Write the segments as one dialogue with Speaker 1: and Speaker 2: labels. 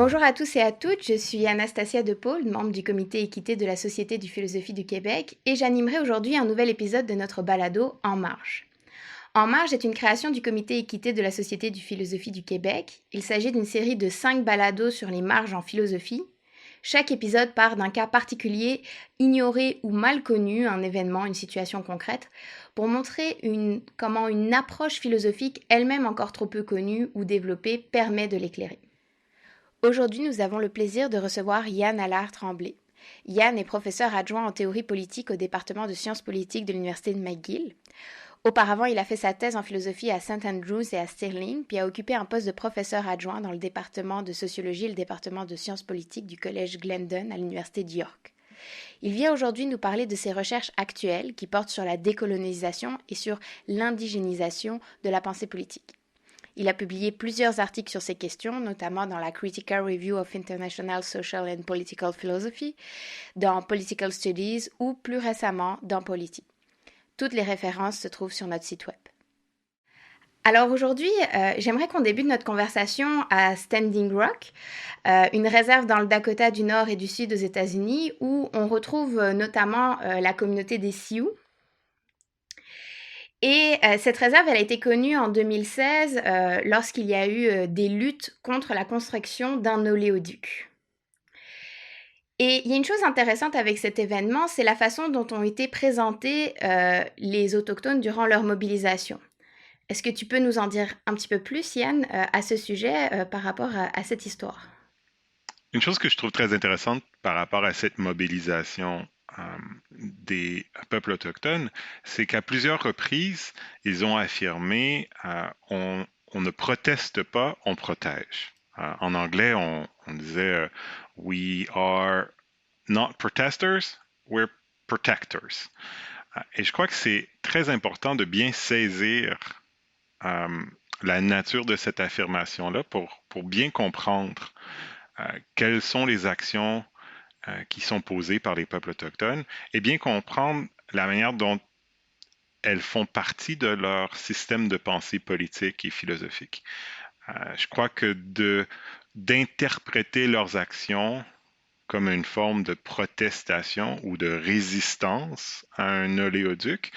Speaker 1: Bonjour à tous et à toutes, je suis Anastasia Depaul, membre du comité équité de la Société du philosophie du Québec, et j'animerai aujourd'hui un nouvel épisode de notre balado En Marge. En Marge est une création du comité équité de la Société du philosophie du Québec. Il s'agit d'une série de 5 balados sur les marges en philosophie. Chaque épisode part d'un cas particulier, ignoré ou mal connu, un événement, une situation concrète, pour montrer comment une approche philosophique, elle-même encore trop peu connue ou développée, permet de l'éclairer. Aujourd'hui, nous avons le plaisir de recevoir Yann Allard-Tremblay. Yann est professeur adjoint en théorie politique au département de sciences politiques de l'Université de McGill. Auparavant, il a fait sa thèse en philosophie à St. Andrews et à Stirling, puis a occupé un poste de professeur adjoint dans le département de sociologie et le département de sciences politiques du collège Glendon à l'Université de York. Il vient aujourd'hui nous parler de ses recherches actuelles qui portent sur la décolonisation et sur l'indigénisation de la pensée politique. Il a publié plusieurs articles sur ces questions, notamment dans la Critical Review of International Social and Political Philosophy, dans Political Studies ou plus récemment dans Polity. Toutes les références se trouvent sur notre site web. Alors aujourd'hui, j'aimerais qu'on débute notre conversation à Standing Rock, une réserve dans le Dakota du Nord et du Sud aux États-Unis, où on retrouve notamment la communauté des Sioux. Et cette réserve, elle a été connue en 2016 lorsqu'il y a eu des luttes contre la construction d'un oléoduc. Et il y a une chose intéressante avec cet événement, c'est la façon dont ont été présentés les Autochtones durant leur mobilisation. Est-ce que tu peux nous en dire un petit peu plus, Yann, à ce sujet par rapport à cette histoire?
Speaker 2: Une chose que je trouve très intéressante par rapport à cette mobilisation des peuples autochtones, c'est qu'à plusieurs reprises, ils ont affirmé on ne proteste pas, on protège. En anglais, on disait We are not protesters, we're protectors. Et je crois que c'est très important de bien saisir euh, la nature de cette affirmation-là pour bien comprendre quelles sont les actions qui sont posées par les peuples autochtones et bien comprendre la manière dont elles font partie de leur système de pensée politique et philosophique. Je crois que d'interpréter leurs actions comme une forme de protestation ou de résistance à un oléoduc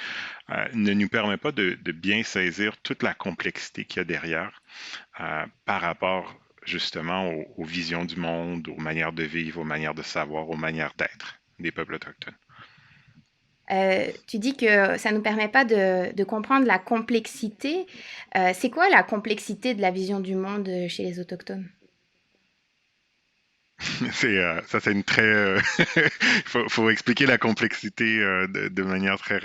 Speaker 2: ne nous permet pas de bien saisir toute la complexité qu'il y a derrière par rapport justement aux visions du monde, aux manières de vivre, aux manières de savoir, aux manières d'être des peuples autochtones.
Speaker 1: Tu dis que ça ne nous permet pas de comprendre la complexité. C'est quoi la complexité de la vision du monde chez les Autochtones?
Speaker 2: Ça, c'est une très. Faut expliquer la complexité de manière très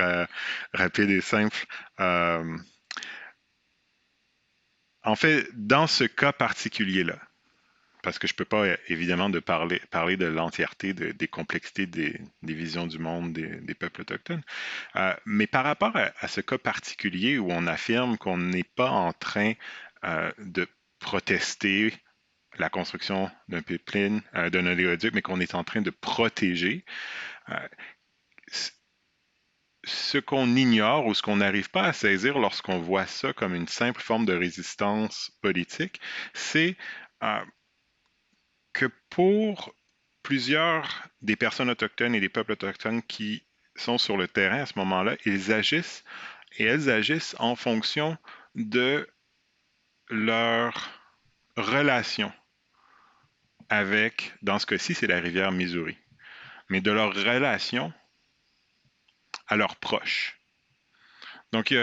Speaker 2: rapide et simple. Euh, En fait, dans ce cas particulier-là, parce que je ne peux pas évidemment parler de l'entièreté des complexités des visions du monde des peuples autochtones, mais par rapport à ce cas particulier où on affirme qu'on n'est pas en train de protester la construction d'un pipeline, d'un oléoduc, mais qu'on est en train de protéger, euh, ce qu'on ignore ou ce qu'on n'arrive pas à saisir lorsqu'on voit ça comme une simple forme de résistance politique, c'est euh, que pour plusieurs des personnes autochtones et des peuples autochtones qui sont sur le terrain à ce moment-là, ils agissent et elles agissent en fonction de leur relation avec, dans ce cas-ci, c'est la rivière Missouri, mais de leur relation à leurs proches. Donc,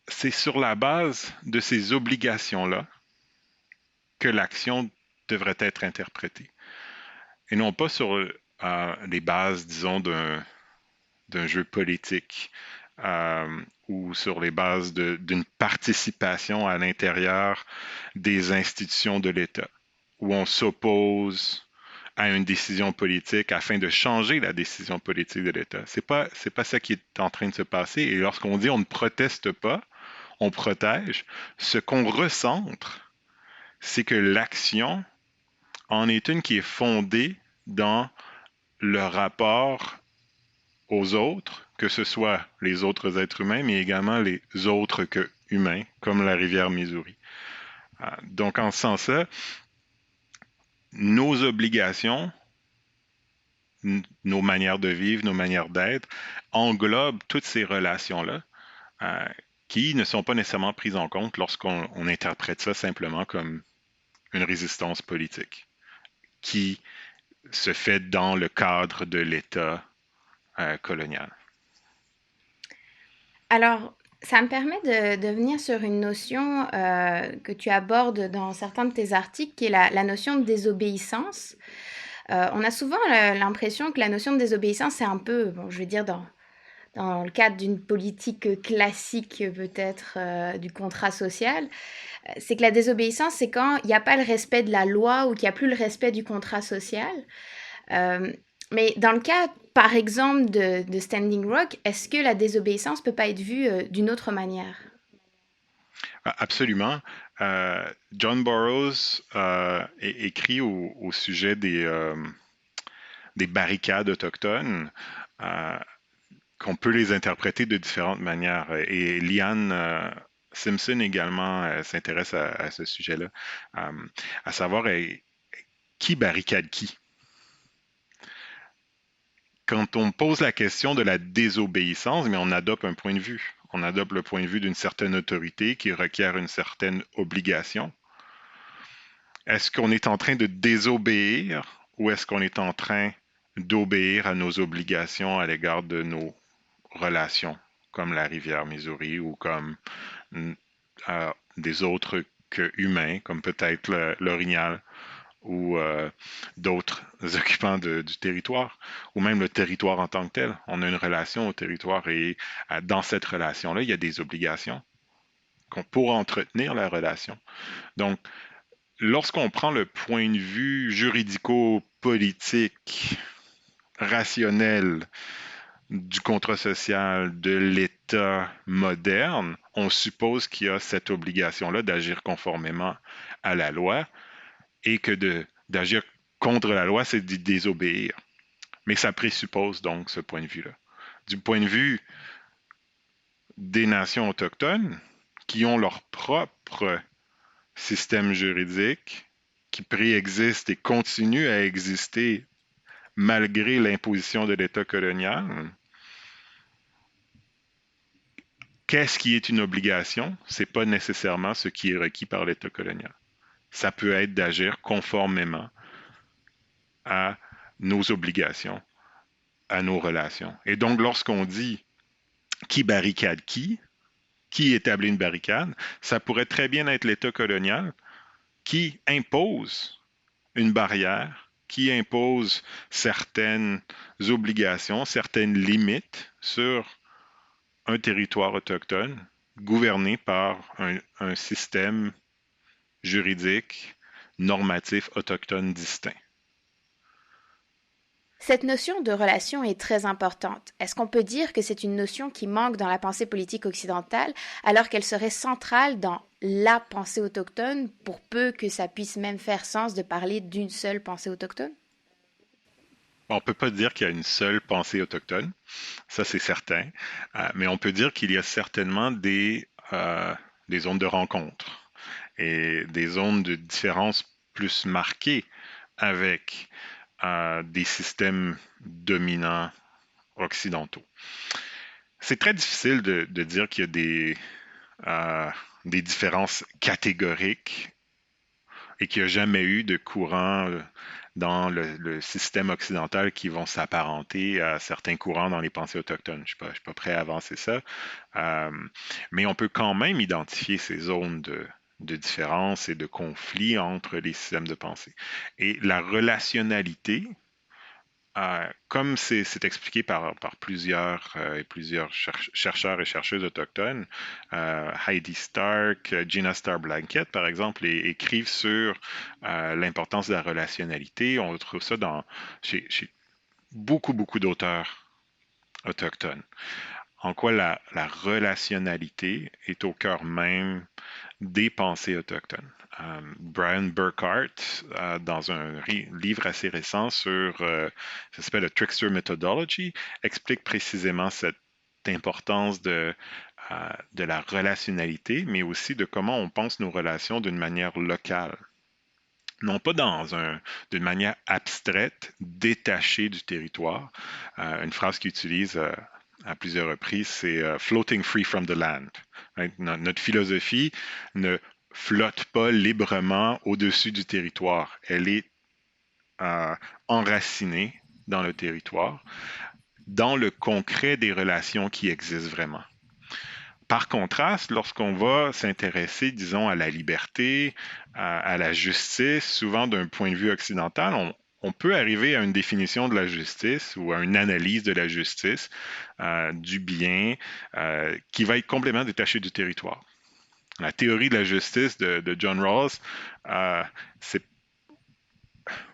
Speaker 2: c'est sur la base de ces obligations-là que l'action devrait être interprétée, et non pas sur les bases, disons, d'un jeu politique ou sur les bases d'une participation à l'intérieur des institutions de l'État, où on s'oppose à une décision politique afin de changer la décision politique de l'État. C'est pas ça qui est en train de se passer. Et lorsqu'on dit on ne proteste pas, on protège, ce qu'on recentre, c'est que l'action en est une qui est fondée dans le rapport aux autres, que ce soit les autres êtres humains, mais également les autres que humains, comme la rivière Missouri. Donc, en ce sens-là, nos obligations, nos manières de vivre, nos manières d'être, englobent toutes ces relations-là euh, qui ne sont pas nécessairement prises en compte lorsqu'on interprète ça simplement comme une résistance politique qui se fait dans le cadre de l'État colonial.
Speaker 1: Alors, ça me permet de venir sur une notion que tu abordes dans certains de tes articles, qui est la notion de désobéissance. On a souvent l'impression que la notion de désobéissance, c'est un peu, bon, je vais dire, dans le cadre d'une politique classique, peut-être du contrat social, c'est que la désobéissance, c'est quand il n'y a pas le respect de la loi ou qu'il n'y a plus le respect du contrat social. Euh, mais dans le cas, par exemple, de Standing Rock, est-ce que la désobéissance peut pas être vue d'une autre manière?
Speaker 2: Absolument. John Burroughs écrit au sujet des barricades autochtones euh, qu'on peut les interpréter de différentes manières. Et Liane Simpson également s'intéresse à ce sujet-là, euh, à savoir qui barricade qui. Quand on pose la question de la désobéissance, mais on adopte un point de vue. On adopte le point de vue d'une certaine autorité qui requiert une certaine obligation. Est-ce qu'on est en train de désobéir ou est-ce qu'on est en train d'obéir à nos obligations à l'égard de nos relations, comme la rivière Missouri ou comme des autres que humains, comme peut-être l'orignal ou d'autres occupants du territoire, ou même le territoire en tant que tel. On a une relation au territoire et dans cette relation-là, il y a des obligations pour entretenir la relation. Donc, lorsqu'on prend le point de vue juridico-politique, rationnel du contrat social de l'État moderne, on suppose qu'il y a cette obligation-là d'agir conformément à la loi et que d'agir contre la loi, c'est de désobéir. Mais ça présuppose donc ce point de vue-là. Du point de vue des nations autochtones, qui ont leur propre système juridique, qui préexiste et continue à exister malgré l'imposition de l'État colonial, qu'est-ce qui est une obligation? C'est pas nécessairement ce qui est requis par l'État colonial. Ça peut être d'agir conformément à nos obligations, à nos relations. Et donc, lorsqu'on dit qui barricade qui établit une barricade, ça pourrait très bien être l'État colonial qui impose une barrière, qui impose certaines obligations, certaines limites sur un territoire autochtone gouverné par un système juridique normatif autochtone distinct.
Speaker 1: Cette notion de relation est très importante. Est-ce qu'on peut dire que c'est une notion qui manque dans la pensée politique occidentale alors qu'elle serait centrale dans la pensée autochtone pour peu que ça puisse même faire sens de parler d'une seule pensée autochtone?
Speaker 2: On ne peut pas dire qu'il y a une seule pensée autochtone, ça c'est certain, mais on peut dire qu'il y a certainement des zones de rencontre et des zones de différence plus marquées avec des systèmes dominants occidentaux. C'est très difficile de dire qu'il y a des différences catégoriques et qu'il n'y a jamais eu de courant dans le système occidental qui vont s'apparenter à certains courants dans les pensées autochtones. Je ne suis pas prêt à avancer ça, euh, mais on peut quand même identifier ces zones de différence et de conflit entre les systèmes de pensée. Et la relationnalité, comme c'est expliqué par plusieurs chercheurs et chercheuses autochtones, Heidi Stark, Gina Star Blanket, par exemple, écrivent sur l'importance de la relationnalité. On retrouve ça chez beaucoup d'auteurs autochtones. En quoi la relationnalité est au cœur même des pensées autochtones. Brian Burkhart, dans un livre assez récent ça s'appelle The Trickster Methodology, explique précisément cette importance de la relationnalité, mais aussi de comment on pense nos relations d'une manière locale. non pas d'une manière abstraite, détachée du territoire. Une phrase qu'il utilise à plusieurs reprises, c'est floating free from the land. Right? Notre philosophie ne flotte pas librement au-dessus du territoire. Elle est euh, enracinée dans le territoire, dans le concret des relations qui existent vraiment. Par contraste, lorsqu'on va s'intéresser, disons, à la liberté, à la justice, souvent d'un point de vue occidental, on peut arriver à une définition de la justice ou à une analyse de la justice, du bien, qui va être complètement détachée du territoire. La théorie de la justice de John Rawls, euh, c'est,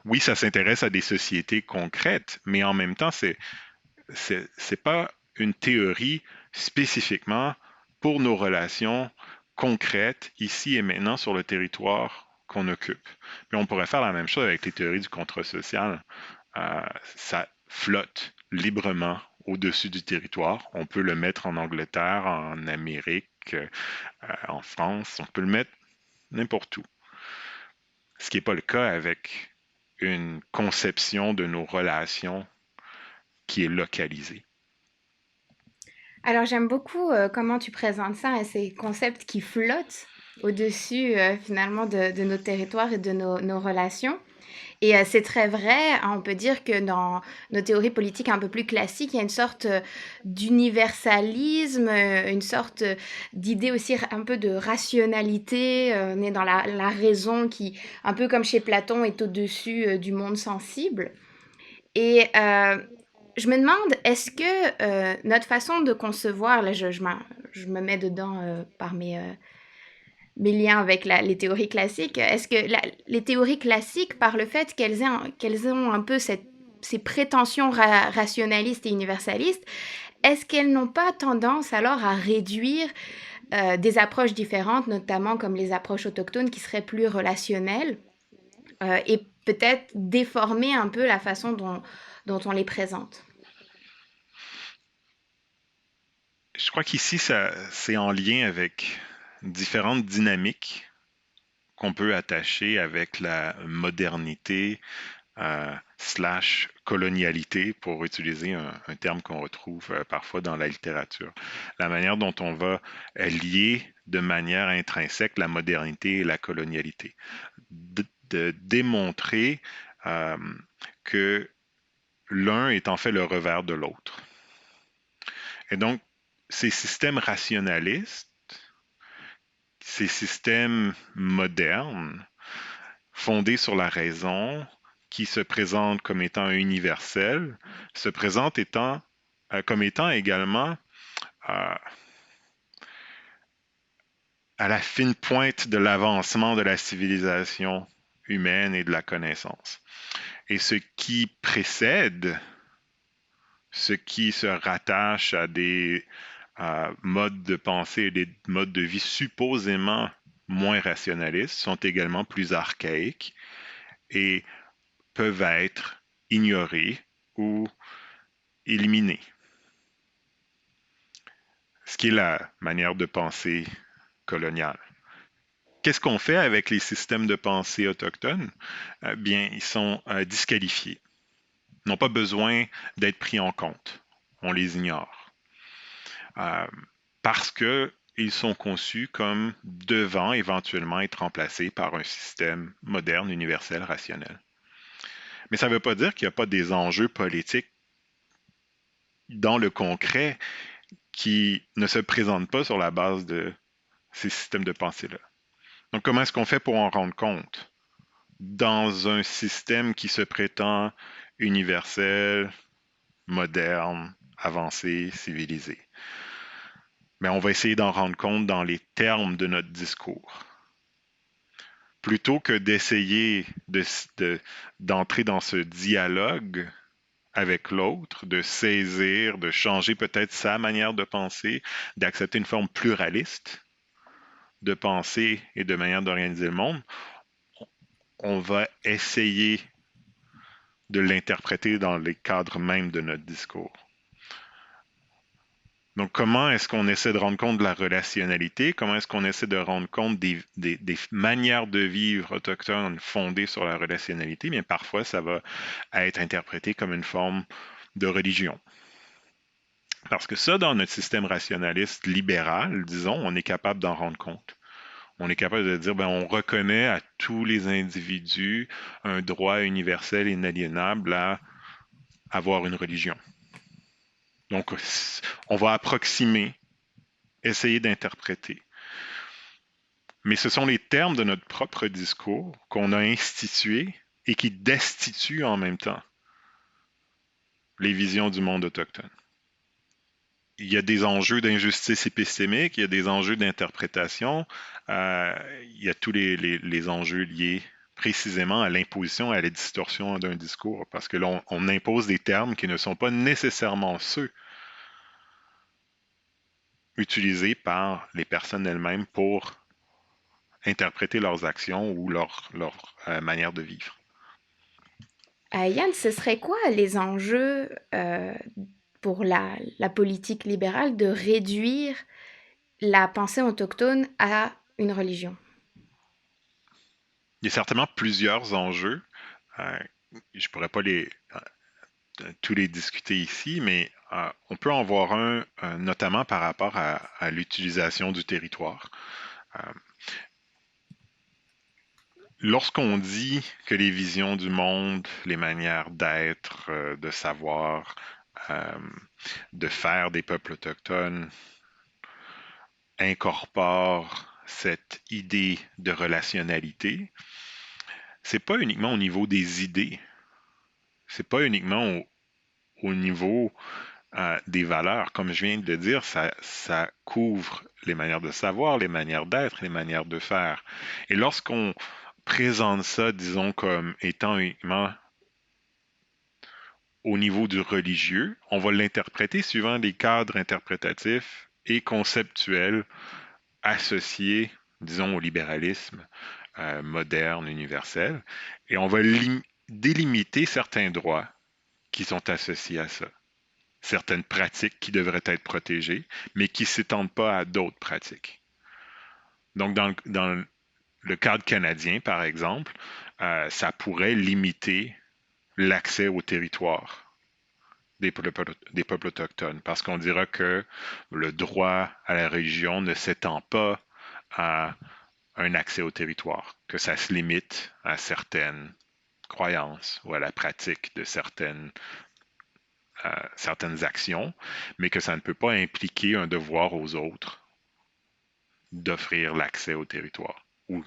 Speaker 2: oui, ça s'intéresse à des sociétés concrètes, mais en même temps, c'est pas une théorie spécifiquement pour nos relations concrètes ici et maintenant sur le territoire qu'on occupe. Puis on pourrait faire la même chose avec les théories du contrat social. Euh, Ça flotte librement au-dessus du territoire. On peut le mettre en Angleterre, en Amérique, en France. On peut le mettre n'importe où. Ce qui n'est pas le cas avec une conception de nos relations qui est localisée.
Speaker 1: Alors j'aime beaucoup comment tu présentes ça et ces concepts qui flottent au-dessus finalement de nos territoires et de nos relations. Et c'est très vrai, hein, on peut dire que dans nos théories politiques un peu plus classiques, il y a une sorte d'universalisme, une sorte d'idée aussi un peu de rationalité, on est dans la raison qui, un peu comme chez Platon, est au-dessus du monde sensible. Et je me demande, est-ce que notre façon de concevoir, là je me mets dedans par mes liens avec les théories classiques, est-ce que les théories classiques, par le fait qu'elles ont un peu ces prétentions rationalistes et universalistes, est-ce qu'elles n'ont pas tendance alors à réduire des approches différentes, notamment comme les approches autochtones qui seraient plus relationnelles, et peut-être déformer un peu la façon dont on les présente?
Speaker 2: Je crois qu'ici, c'est en lien avec différentes dynamiques qu'on peut attacher avec la modernité slash colonialité, pour utiliser un terme qu'on retrouve parfois dans la littérature. La manière dont on va lier de manière intrinsèque la modernité et la colonialité. De démontrer euh, que l'un est en fait le revers de l'autre. Et donc, ces systèmes rationalistes, ces systèmes modernes, fondés sur la raison, qui se présentent comme étant universels, se présentent comme étant également euh, à la fine pointe de l'avancement de la civilisation humaine et de la connaissance. Et ce qui précède, ce qui se rattache à des modes de pensée et des modes de vie supposément moins rationalistes sont également plus archaïques et peuvent être ignorés ou éliminés. Ce qui est la manière de penser coloniale. Qu'est-ce qu'on fait avec les systèmes de pensée autochtones? Bien, ils sont disqualifiés. Ils n'ont pas besoin d'être pris en compte. On les ignore. Euh, Parce qu'ils sont conçus comme devant éventuellement être remplacés par un système moderne, universel, rationnel. Mais ça ne veut pas dire qu'il n'y a pas des enjeux politiques dans le concret qui ne se présentent pas sur la base de ces systèmes de pensée-là. Donc, comment est-ce qu'on fait pour en rendre compte? Dans un système qui se prétend universel, moderne, avancé, civilisé. Mais on va essayer d'en rendre compte dans les termes de notre discours. Plutôt que d'essayer d'entrer dans ce dialogue avec l'autre, de saisir, de changer peut-être sa manière de penser, d'accepter une forme pluraliste de penser et de manière d'organiser le monde, on va essayer de l'interpréter dans les cadres mêmes de notre discours. Donc, comment est-ce qu'on essaie de rendre compte de la relationnalité? Comment est-ce qu'on essaie de rendre compte des manières de vivre autochtones fondées sur la relationnalité? Bien, parfois, ça va être interprété comme une forme de religion. Parce que ça, dans notre système rationaliste libéral, disons, on est capable d'en rendre compte. On est capable de dire, ben, on reconnaît à tous les individus un droit universel et inaliénable à avoir une religion. Donc, on va approximer, essayer d'interpréter. Mais ce sont les termes de notre propre discours qu'on a institués et qui destituent en même temps les visions du monde autochtone. Il y a des enjeux d'injustice épistémique, il y a des enjeux d'interprétation, il y a tous les enjeux liés précisément à l'imposition et à la distorsion d'un discours, parce que là, on impose des termes qui ne sont pas nécessairement ceux utilisés par les personnes elles-mêmes pour interpréter leurs actions ou leur manière de vivre.
Speaker 1: Yann, ce serait quoi les enjeux pour la politique libérale de réduire la pensée autochtone à une religion?
Speaker 2: Il y a certainement plusieurs enjeux. Euh, je ne pourrais pas tous les discuter ici, mais on peut en voir un, notamment par rapport à l'utilisation du territoire. Euh, Lorsqu'on dit que les visions du monde, les manières d'être, de savoir, euh, de faire des peuples autochtones incorporent cette idée de relationnalité, c'est pas uniquement au niveau des idées, c'est pas uniquement au niveau des valeurs. Comme je viens de le dire, ça couvre les manières de savoir, les manières d'être, les manières de faire. Et lorsqu'on présente ça, disons, comme étant uniquement au niveau du religieux, on va l'interpréter suivant les cadres interprétatifs et conceptuels associés, disons, au libéralisme moderne, universel, et on va délimiter certains droits qui sont associés à ça. Certaines pratiques qui devraient être protégées, mais qui ne s'étendent pas à d'autres pratiques. Donc, dans le cadre canadien, par exemple, ça pourrait limiter l'accès au territoire des peuples autochtones, parce qu'on dira que le droit à la religion ne s'étend pas à un accès au territoire, que ça se limite à certaines croyances ou à la pratique de certaines actions, mais que ça ne peut pas impliquer un devoir aux autres d'offrir l'accès au territoire. Ou,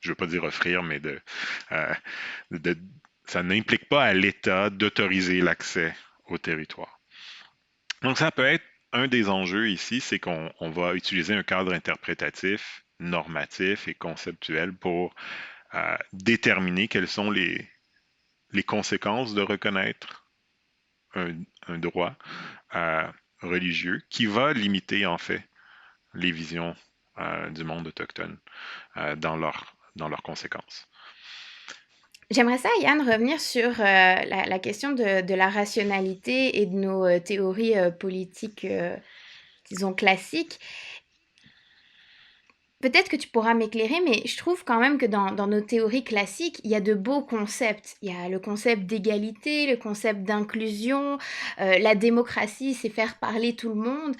Speaker 2: je ne veux pas dire offrir, mais euh, de ça n'implique pas à l'État d'autoriser l'accès au territoire. Donc, ça peut être un des enjeux ici, c'est qu'on va utiliser un cadre interprétatif, normatif et conceptuel pour déterminer quelles sont les conséquences de reconnaître un, un droit religieux qui va limiter en fait les visions du monde autochtone dans leurs conséquences.
Speaker 1: J'aimerais ça, Yann, revenir sur la question de la rationalité et de nos théories politiques, disons, classiques. Peut-être que tu pourras m'éclairer, mais je trouve quand même que dans nos théories classiques, il y a de beaux concepts. Il y a le concept d'égalité, le concept d'inclusion, la démocratie, c'est faire parler tout le monde.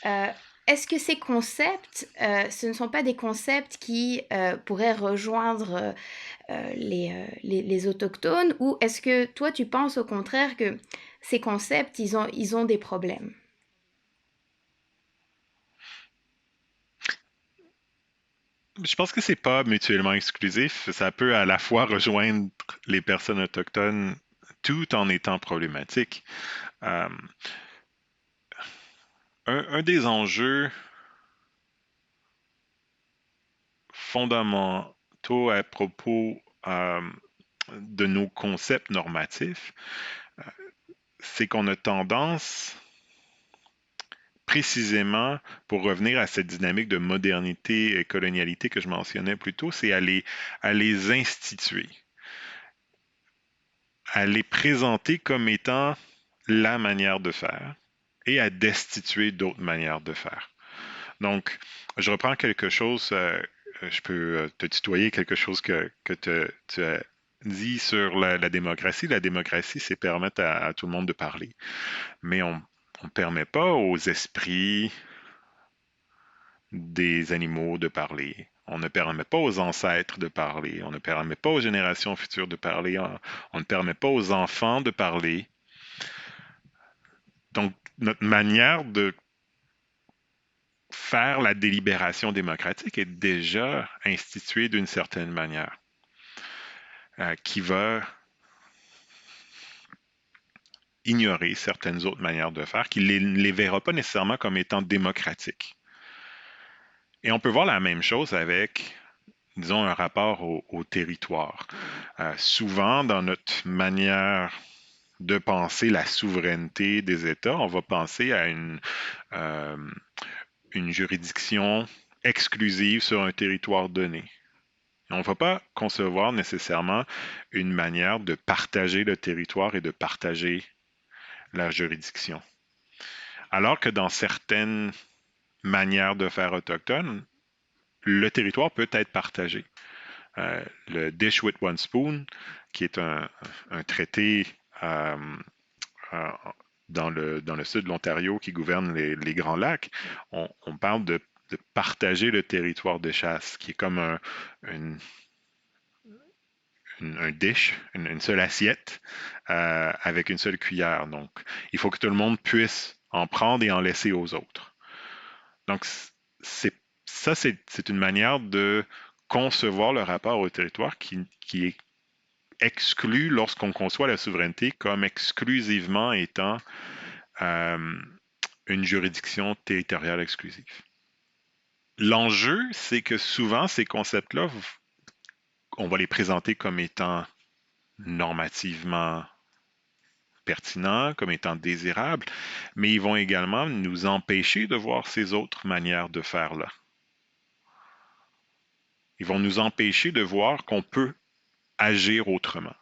Speaker 1: Euh, Est-ce que ces concepts, ce ne sont pas des concepts qui pourraient rejoindre les autochtones, ou est-ce que toi tu penses au contraire que ces concepts, ils ont des problèmes?
Speaker 2: Je pense que c'est pas mutuellement exclusif. Ça peut à la fois rejoindre les personnes autochtones tout en étant problématique. Euh, un des enjeux fondamentaux à propos de nos concepts normatifs, c'est qu'on a tendance, précisément pour revenir à cette dynamique de modernité et colonialité que je mentionnais plus tôt, c'est à les instituer, à les présenter comme étant la manière de faire, et à destituer d'autres manières de faire. Donc, je reprends quelque chose, je peux te tutoyer, quelque chose que tu as dit sur la démocratie. La démocratie, c'est permettre à tout le monde de parler. Mais on ne permet pas aux esprits des animaux de parler. On ne permet pas aux ancêtres de parler. On ne permet pas aux générations futures de parler. On ne permet pas aux enfants de parler. Donc, notre manière de faire la délibération démocratique est déjà instituée d'une certaine manière, qui va ignorer certaines autres manières de faire, qui ne les verra pas nécessairement comme étant démocratiques. Et on peut voir la même chose avec, disons, un rapport au territoire. Souvent, dans notre manière de penser la souveraineté des États, on va penser à euh, une juridiction exclusive sur un territoire donné. On ne va pas concevoir nécessairement une manière de partager le territoire et de partager la juridiction. Alors que dans certaines manières de faire autochtones, le territoire peut être partagé. Le Dish with One Spoon, qui est un traité euh, euh, dans le sud de l'Ontario qui gouverne les Grands Lacs, on parle de partager le territoire de chasse, qui est comme une, un dish, une seule assiette avec une seule cuillère. Donc, il faut que tout le monde puisse en prendre et en laisser aux autres. Donc, c'est, ça, c'est une manière de concevoir le rapport au territoire qui est exclu lorsqu'on conçoit la souveraineté comme exclusivement étant euh, une juridiction territoriale exclusive. L'enjeu, c'est que souvent, ces concepts-là, on va les présenter comme étant normativement pertinents, comme étant désirables, mais ils vont également nous empêcher de voir ces autres manières de faire-là. Ils vont nous empêcher de voir qu'on peut agir autrement,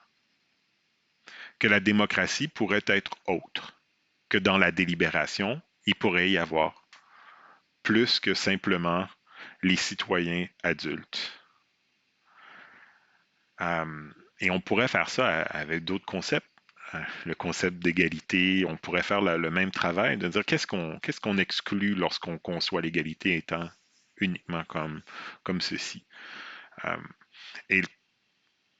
Speaker 2: que la démocratie pourrait être autre, que dans la délibération, il pourrait y avoir plus que simplement les citoyens adultes. Et on pourrait faire ça avec d'autres concepts. Le concept d'égalité, on pourrait faire le même travail, de dire qu'est-ce qu'on exclut lorsqu'on conçoit l'égalité étant uniquement comme ceci. Et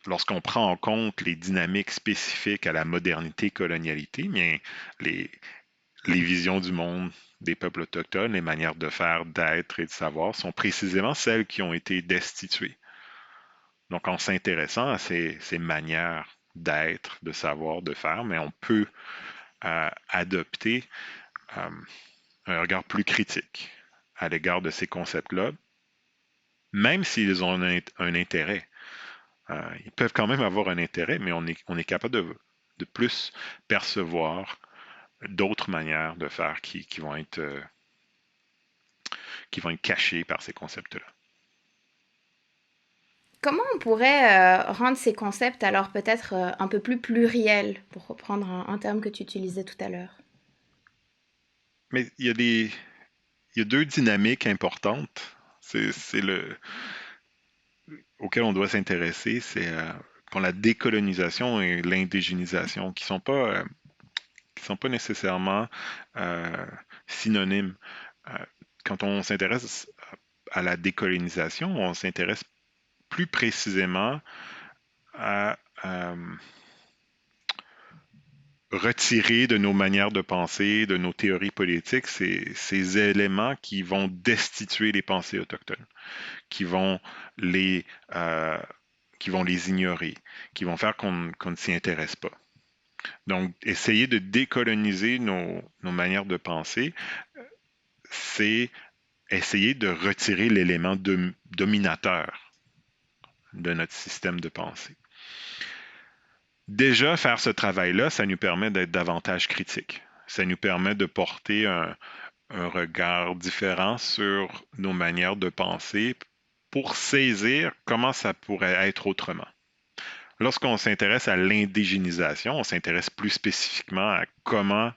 Speaker 2: lorsqu'on prend en compte les dynamiques spécifiques à la modernité-colonialité, bien, les, les visions du monde des peuples autochtones, les manières de faire, d'être et de savoir sont précisément celles qui ont été destituées. Donc, en s'intéressant à ces manières d'être, de savoir, de faire, mais on peut adopter euh, un regard plus critique à l'égard de ces concepts-là, même s'ils ont un intérêt. Ils peuvent quand même avoir un intérêt, mais on est capable de plus percevoir d'autres manières de faire qui vont être cachées par ces concepts-là.
Speaker 1: Comment on pourrait rendre ces concepts alors peut-être un peu plus pluriels, pour reprendre un terme que tu utilisais tout à l'heure?
Speaker 2: Mais il y a deux dynamiques importantes. C'est auquel on doit s'intéresser, c'est pour la décolonisation et l'indigénisation, qui sont pas nécessairement euh, synonymes. Euh, Quand on s'intéresse à la décolonisation, on s'intéresse plus précisément à retirer de nos manières de penser, de nos théories politiques, ces éléments qui vont destituer les pensées autochtones, qui vont les, euh, qui vont les ignorer, qui vont faire qu'on ne s'y intéresse pas. Donc, essayer de décoloniser nos manières de penser, c'est essayer de retirer l'élément dominateur de notre système de pensée. Déjà, faire ce travail-là, ça nous permet d'être davantage critique. Ça nous permet de porter un regard différent sur nos manières de penser pour saisir comment ça pourrait être autrement. Lorsqu'on s'intéresse à l'indigénisation, on s'intéresse plus spécifiquement à comment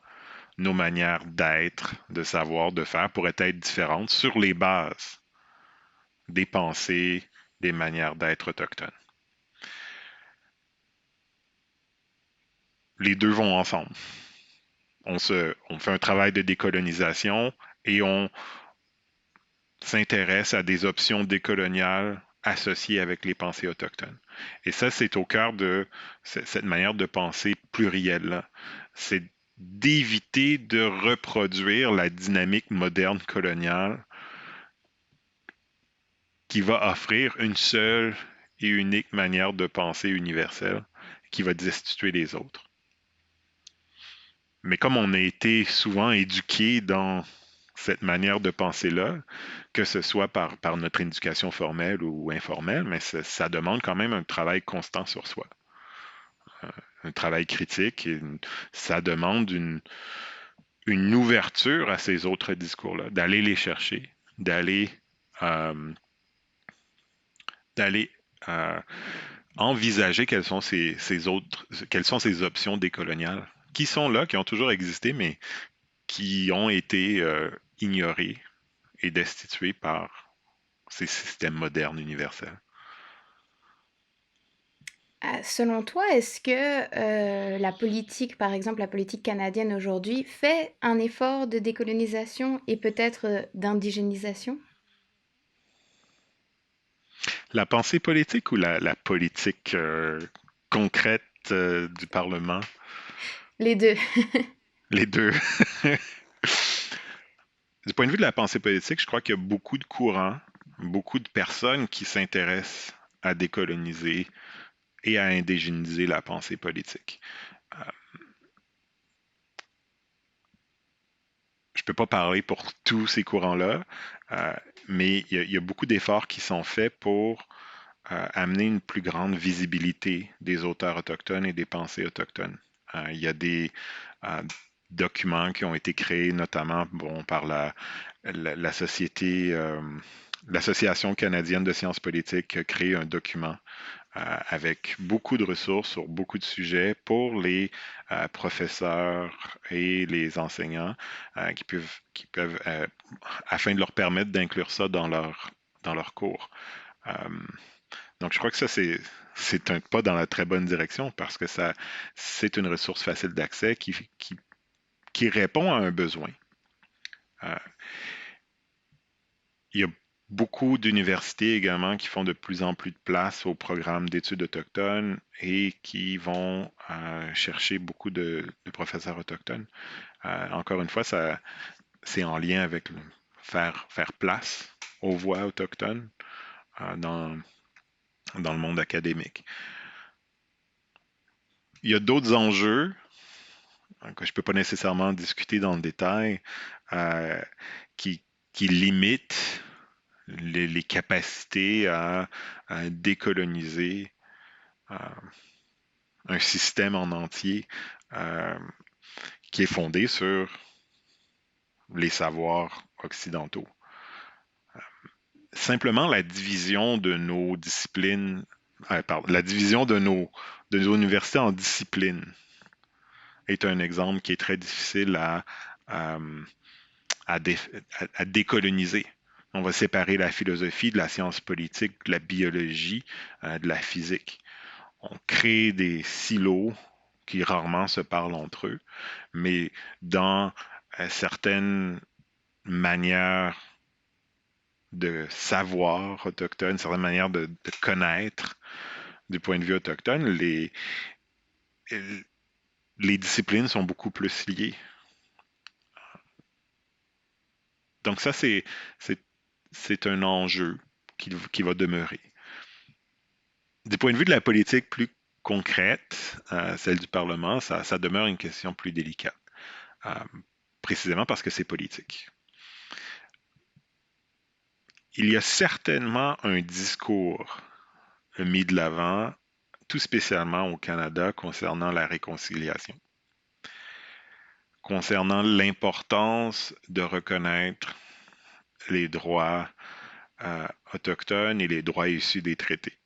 Speaker 2: nos manières d'être, de savoir, de faire pourraient être différentes sur les bases des pensées, des manières d'être autochtones. Les deux vont ensemble. On fait un travail de décolonisation et on s'intéresse à des options décoloniales associées avec les pensées autochtones. Et ça, c'est au cœur de cette manière de penser plurielle-là. C'est d'éviter de reproduire la dynamique moderne coloniale qui va offrir une seule et unique manière de penser universelle qui va destituer les autres. Mais comme on a été souvent éduqué dans cette manière de penser-là, que ce soit par notre éducation formelle ou informelle, mais ça demande quand même un travail constant sur soi, un travail critique, et ça demande une ouverture à ces autres discours-là, d'aller les chercher, euh, d'aller envisager quelles sont ces options décoloniales, qui sont là, qui ont toujours existé, mais qui ont été ignorées et destituées par ces systèmes modernes universels.
Speaker 1: Selon toi, est-ce que la politique, par exemple la politique canadienne aujourd'hui, fait un effort de décolonisation et peut-être d'indigénisation?
Speaker 2: La pensée politique ou la politique concrète du Parlement?
Speaker 1: Les deux.
Speaker 2: Les deux. Du point de vue de la pensée politique, je crois qu'il y a beaucoup de courants, beaucoup de personnes qui s'intéressent à décoloniser et à indigéniser la pensée politique. Euh, je ne peux pas parler pour tous ces courants-là, euh, mais il y a beaucoup d'efforts qui sont faits pour amener une plus grande visibilité des auteurs autochtones et des pensées autochtones. Il y a des euh, documents qui ont été créés notamment par la société, l'Association canadienne de sciences politiques a créé un document avec beaucoup de ressources sur beaucoup de sujets pour les professeurs et les enseignants qui peuvent afin de leur permettre d'inclure ça dans leur cours. Euh, donc, je crois que ça, c'est un pas dans la très bonne direction parce que c'est une ressource facile d'accès qui répond à un besoin. Euh, il y a beaucoup d'universités également qui font de plus en plus de place au programme d'études autochtones et qui vont chercher beaucoup de professeurs autochtones. Encore une fois, c'est en lien avec faire place aux voix autochtones dans le monde académique. Il y a d'autres enjeux que je ne peux pas nécessairement discuter dans le détail, euh, qui, qui limitent les capacités à décoloniser euh, un système en entier euh, qui est fondé sur les savoirs occidentaux. Simplement la division de nos disciplines, la division de nos universités en disciplines est un exemple qui est très difficile à, à, dé- à décoloniser. On va séparer la philosophie de la science politique, de la biologie, de la physique. On crée des silos qui rarement se parlent entre eux, mais dans certaines manières de savoir autochtone, certaines manières de connaître du point de vue autochtone, les disciplines sont beaucoup plus liées. Donc ça, c'est, c'est un enjeu qui va demeurer. Du point de vue de la politique plus concrète, celle du Parlement, ça demeure une question plus délicate, euh, précisément parce que c'est politique. Il y a certainement un discours mis de l'avant, tout spécialement au Canada, concernant la réconciliation, concernant l'importance de reconnaître les droits autochtones et les droits issus des traités.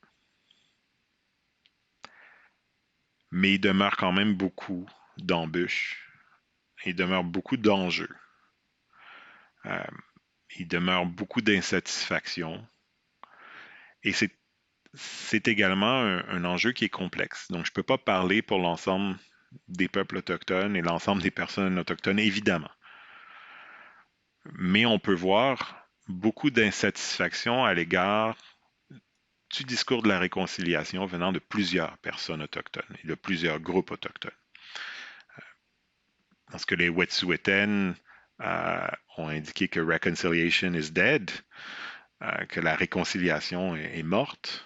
Speaker 2: Mais il demeure quand même beaucoup d'embûches il demeure beaucoup d'enjeux. Euh, il demeure beaucoup d'insatisfaction. Et c'est également un enjeu qui est complexe. Donc, je ne peux pas parler pour l'ensemble des peuples autochtones et l'ensemble des personnes autochtones, évidemment. Mais on peut voir beaucoup d'insatisfaction à l'égard du discours de la réconciliation venant de plusieurs personnes autochtones et de plusieurs groupes autochtones. Parce que les Wet'suwet'en ont indiqué que reconciliation is dead, que la réconciliation est morte,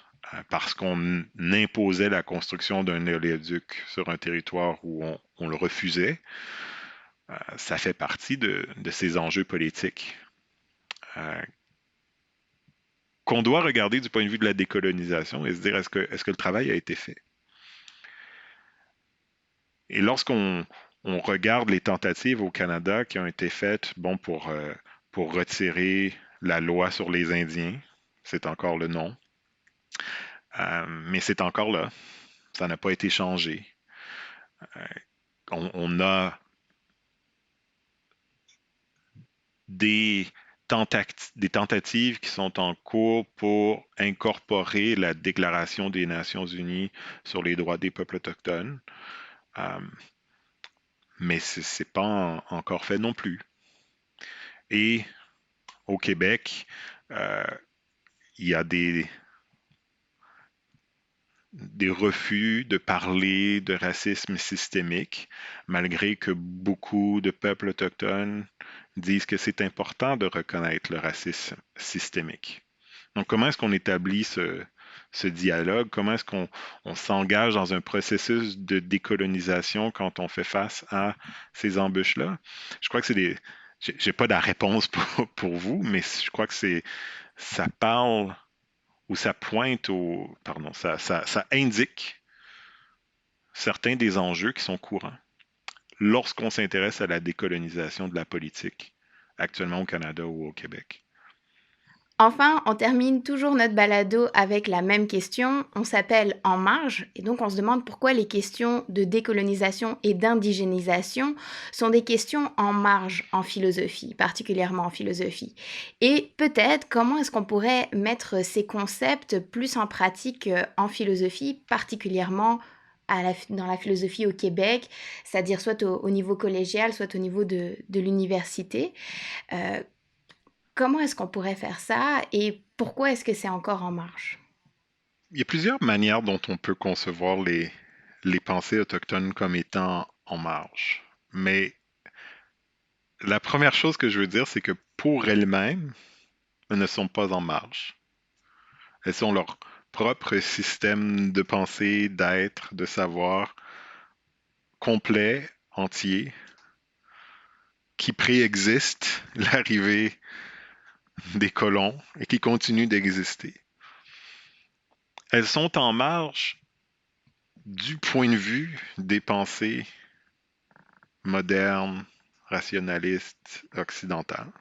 Speaker 2: parce qu'on imposait la construction d'un oléoduc sur un territoire où on le refusait. Ça fait partie de ces enjeux politiques qu'on doit regarder du point de vue de la décolonisation et se dire est-ce que le travail a été fait? Et lorsqu'on regarde les tentatives au Canada qui ont été faites pour retirer la loi sur les Indiens, c'est encore le nom, mais c'est encore là. Ça n'a pas été changé. On a des, des tentatives qui sont en cours pour incorporer la Déclaration des Nations Unies sur les droits des peuples autochtones, euh, mais c'est pas encore fait non plus. Et au Québec, euh, il y a des refus de parler de racisme systémique, malgré que beaucoup de peuples autochtones disent que c'est important de reconnaître le racisme systémique. Donc, comment est-ce qu'on établit ce dialogue? Comment est-ce qu'on s'engage dans un processus de décolonisation quand on fait face à ces embûches-là? Je crois que c'est des... J'ai pas de réponse pour vous, mais je crois que ça parle ou ça pointe au... Pardon, ça indique certains des enjeux qui sont courants lorsqu'on s'intéresse à la décolonisation de la politique, actuellement au Canada ou au Québec.
Speaker 1: Enfin, on termine toujours notre balado avec la même question. On s'appelle En marge et donc on se demande pourquoi les questions de décolonisation et d'indigénisation sont des questions en marge en philosophie, particulièrement en philosophie. Et peut-être comment est-ce qu'on pourrait mettre ces concepts plus en pratique en philosophie, particulièrement dans la philosophie au Québec, c'est-à-dire soit au niveau collégial, soit au niveau de l'université. Euh, Comment est-ce qu'on pourrait faire ça et pourquoi est-ce que c'est encore en marche?
Speaker 2: Il y a plusieurs manières dont on peut concevoir les pensées autochtones comme étant en marge. Mais la première chose que je veux dire, c'est que pour elles-mêmes, elles ne sont pas en marge. Elles sont leur propre système de pensée, d'être, de savoir complet, entier, qui préexiste l'arrivée des colons et qui continue d'exister. Elles sont en marge du point de vue des pensées modernes, rationalistes, occidentales.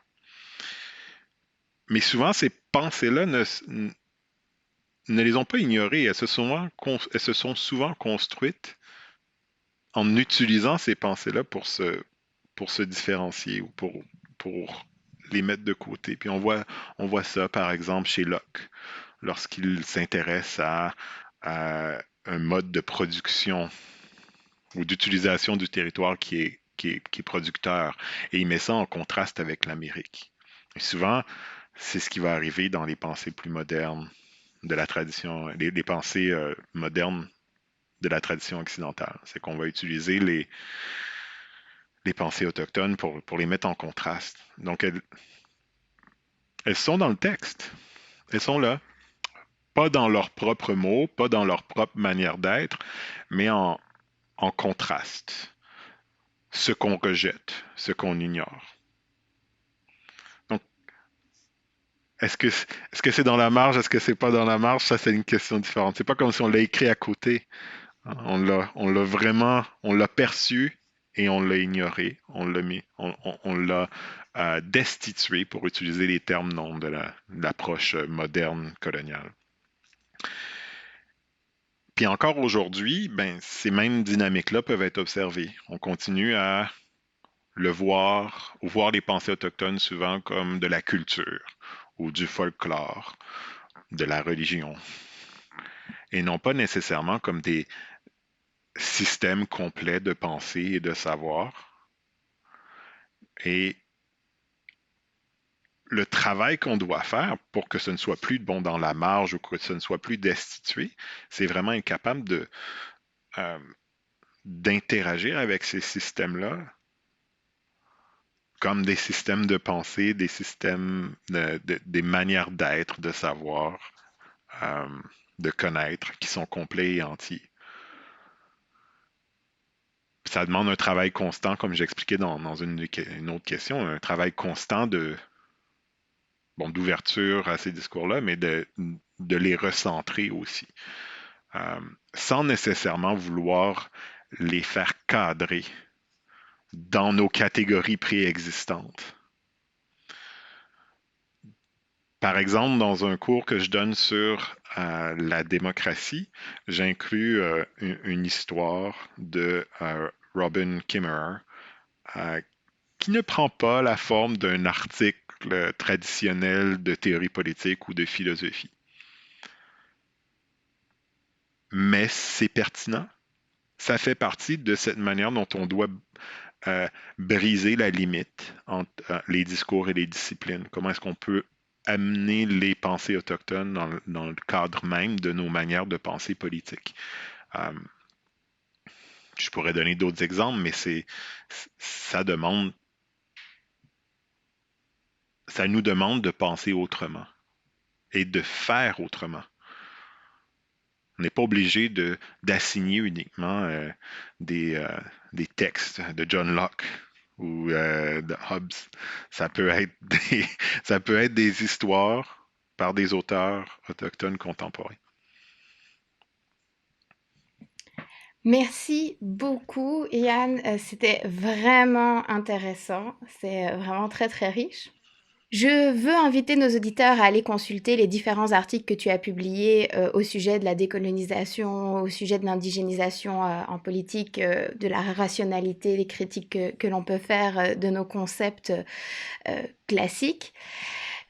Speaker 2: Mais souvent, ces pensées-là ne les ont pas ignorées. Elles se sont souvent construites en utilisant ces pensées-là pour se différencier ou pour les mettre de côté. Puis on voit ça, par exemple, chez Locke, lorsqu'il s'intéresse à un mode de production ou d'utilisation du territoire qui est producteur. Et il met ça en contraste avec l'Amérique. Et souvent, c'est ce qui va arriver dans les pensées plus modernes de la tradition, les pensées modernes de la tradition occidentale. C'est qu'on va utiliser les pensées autochtones pour les mettre en contraste. Donc, elles sont dans le texte. Elles sont là. Pas dans leurs propres mots, pas dans leur propre manière d'être, mais en contraste. Ce qu'on rejette, ce qu'on ignore. Donc, est-ce que c'est dans la marge, est-ce que c'est pas dans la marge? Ça, c'est une question différente. C'est pas comme si on l'a écrit à côté. On l'a vraiment, on l'a perçu et on l'a ignoré. On l'a mis, on l'a destitué pour utiliser les termes non de l'approche moderne coloniale. Puis encore aujourd'hui, ben, ces mêmes dynamiques-là peuvent être observées. On continue à le voir, ou voir les pensées autochtones souvent comme de la culture ou du folklore, de la religion, et non pas nécessairement comme des systèmes complets de pensée et de savoir. Et le travail qu'on doit faire pour que ce ne soit plus bon dans la marge ou que ce ne soit plus destitué, c'est vraiment être capable euh, d'interagir avec ces systèmes-là comme des systèmes de pensée, des systèmes, des manières d'être, de savoir, euh, de connaître, qui sont complets et entiers. Ça demande un travail constant, comme j'expliquais dans une autre question, un travail constant bon, d'ouverture à ces discours-là, mais de les recentrer aussi, euh, sans nécessairement vouloir les faire cadrer dans nos catégories préexistantes. Par exemple, dans un cours que je donne sur la démocratie, j'inclus une histoire de Robin Kimmerer qui ne prend pas la forme d'un article traditionnel de théorie politique ou de philosophie. Mais c'est pertinent. Ça fait partie de cette manière dont on doit briser la limite entre les discours et les disciplines. Comment est-ce qu'on peut amener les pensées autochtones dans le cadre même de nos manières de penser politique. Euh, je pourrais donner d'autres exemples, mais ça demande, ça nous demande de penser autrement et de faire autrement. On n'est pas obligé d'assigner uniquement des textes de John Locke ou de Hobbes. Ça peut être des histoires par des auteurs autochtones contemporains.
Speaker 1: Merci beaucoup, Yann. C'était vraiment intéressant. C'est vraiment très, très riche. Je veux inviter nos auditeurs à aller consulter les différents articles que tu as publiés au sujet de la décolonisation, au sujet de l'indigénisation en politique, de la rationalité, les critiques que l'on peut faire de nos concepts classiques.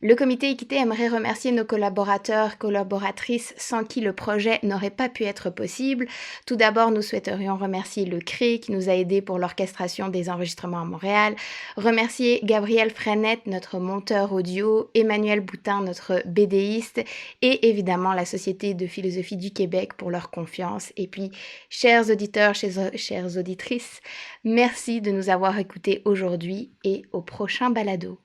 Speaker 1: Le comité équité aimerait remercier nos collaborateurs, collaboratrices sans qui le projet n'aurait pas pu être possible. Tout d'abord, nous souhaiterions remercier le CRE qui nous a aidés pour l'orchestration des enregistrements à Montréal, remercier Gabriel Frenette, notre monteur audio, Emmanuel Boutin, notre BDiste, et évidemment la Société de philosophie du Québec pour leur confiance. Et puis, chers auditeurs, chères auditrices, merci de nous avoir écoutés aujourd'hui et au prochain balado.